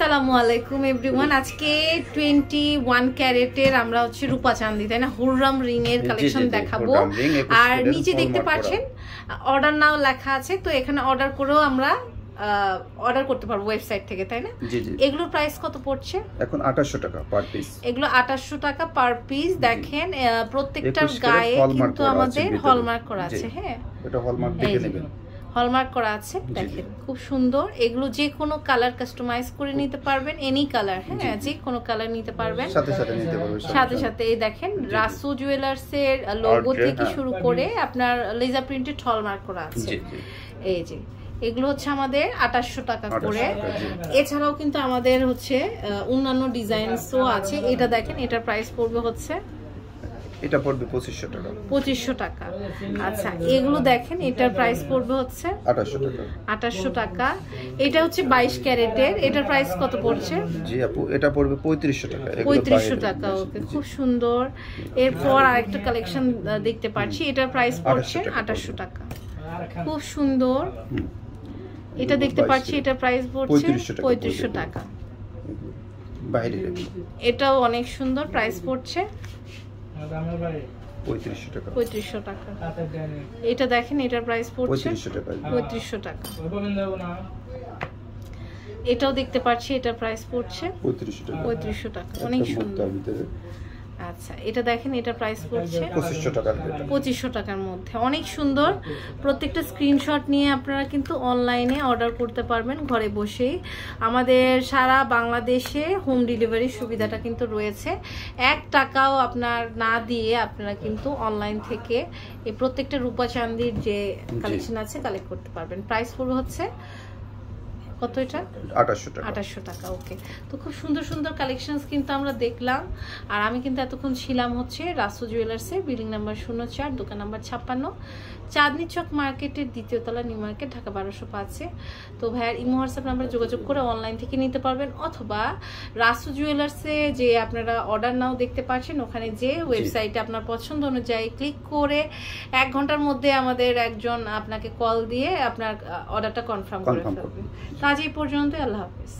আসসালামু আলাইকুম এভরিওয়ান। আজকে 21 ক্যারেটের আমরা হচ্ছে রূপা চাঁদি তাই না হুররাম রিং এর কালেকশন দেখাবো। আর নিচে দেখতে পাচ্ছেন অর্ডার নাও লেখা আছে, তো এখানে অর্ডার করেও আমরা অর্ডার করতে পারবো ওয়েবসাইট থেকে তাই না? এগুলোর প্রাইস কত পড়ছে? এখন 2800 টাকা পার পিস। এগুলো 2800 টাকা পার পিস। দেখেন প্রত্যেকটার গায়ে কিন্তু আমাদের হলমার্ক করা আছে। হ্যাঁ, এটা হলমার্ক দেখে নেবেন, হলমার্ক করা আছে। দেখেন খুব সুন্দর। এগুলো যে কোনো কালার কাস্টমাইজ করে নিতে পারবেন, এনি কালার। হ্যাঁ, যে কোনো কালার নিতে পারবেন, সাথে সাথে নিতে পারবেন। সাথে সাথে এই দেখেন রাসু জুয়েলার্স এর লোগো থেকে শুরু করে আপনার লেজার প্রিন্টেড হলমার্ক করা আছে। এই যে এগুলো হচ্ছে আমাদের 2800 টাকা করে। এছাড়াও কিন্তু আমাদের হচ্ছে অন্যান্য ডিজাইনসও আছে। এটা দেখেন, এটার প্রাইস পড়বে হচ্ছে এটা পড়বে 2500 টাকা। 2500 টাকা। আচ্ছা, এগুলো দেখেন, এটার প্রাইস পড়বে হচ্ছে 2800 টাকা। 2800 টাকা। এটা হচ্ছে 22 ক্যারেটের। এটার প্রাইস কত পড়ছে? জি আপু, এটা পড়বে 3500 টাকা। 3500 টাকা। ওকে, খুব সুন্দর। এরপর আরেকটা কালেকশন দেখতে পাচ্ছি, এটার প্রাইস পড়ছে 2800 টাকা। খুব সুন্দর। এটা দেখতে পাচ্ছি, এটার প্রাইস পড়ছে 3500 টাকা। বাইরে এটাও অনেক সুন্দর, প্রাইস পড়ছে 3500 টাকা। 3500 টাকা। এটা দেখেন, এটার প্রাইস পড়ছে 3500 টাকা। এটাও দেখতে পাচ্ছি, এটার প্রাইস পড়ছে 3500 টাকা। অনেক সুন্দর। আচ্ছা, এটা দেখেন, এটা প্রাইস পড়ছে 2500 টাকার মধ্যে। অনেক সুন্দর। প্রত্যেকটা স্ক্রিনশট নিয়ে আপনারা কিন্তু অনলাইনে অর্ডার করতে পারবেন ঘরে বসেই। আমাদের সারা বাংলাদেশে হোম ডেলিভারির সুবিধাটা কিন্তু রয়েছে। 1 টাকাও আপনার না দিয়ে আপনারা কিন্তু অনলাইন থেকে এই প্রত্যেকটা রূপা চাঁদির যে কালেকশন আছে কালেক্ট করতে পারবেন। প্রাইস পড়বে হচ্ছে কত? এটা 2800 টাকা। ওকে, তো খুব সুন্দর সুন্দর কালেকশনস কিন্তু আমরা দেখলাম। আর আমি কিন্তু এতক্ষণ ছিলাম হচ্ছে রাসু জুয়েলার্সের বিল্ডিং নাম্বার 04, দোকান নাম্বার 56, চাঁদনী চক মার্কেটের 2য় তলা, নিউ মার্কেট, ঢাকা 1205-এ। তো ভাইয়ার ইমো হোয়াটসঅ্যাপ নাম্বার যোগাযোগ করে অনলাইন থেকে নিতে পারবেন, অথবা রাসু জুয়েলার্সে যে আপনারা অর্ডার নাও দেখতে পাচ্ছেন, ওখানে যে ওয়েবসাইটে আপনার পছন্দ অনুযায়ী ক্লিক করে 1 ঘন্টার মধ্যে আমাদের একজন আপনাকে কল দিয়ে আপনার অর্ডারটা কনফার্ম করে ফেলবে। আজ এই পর্যন্ত। আল্লাহ হাফেজ।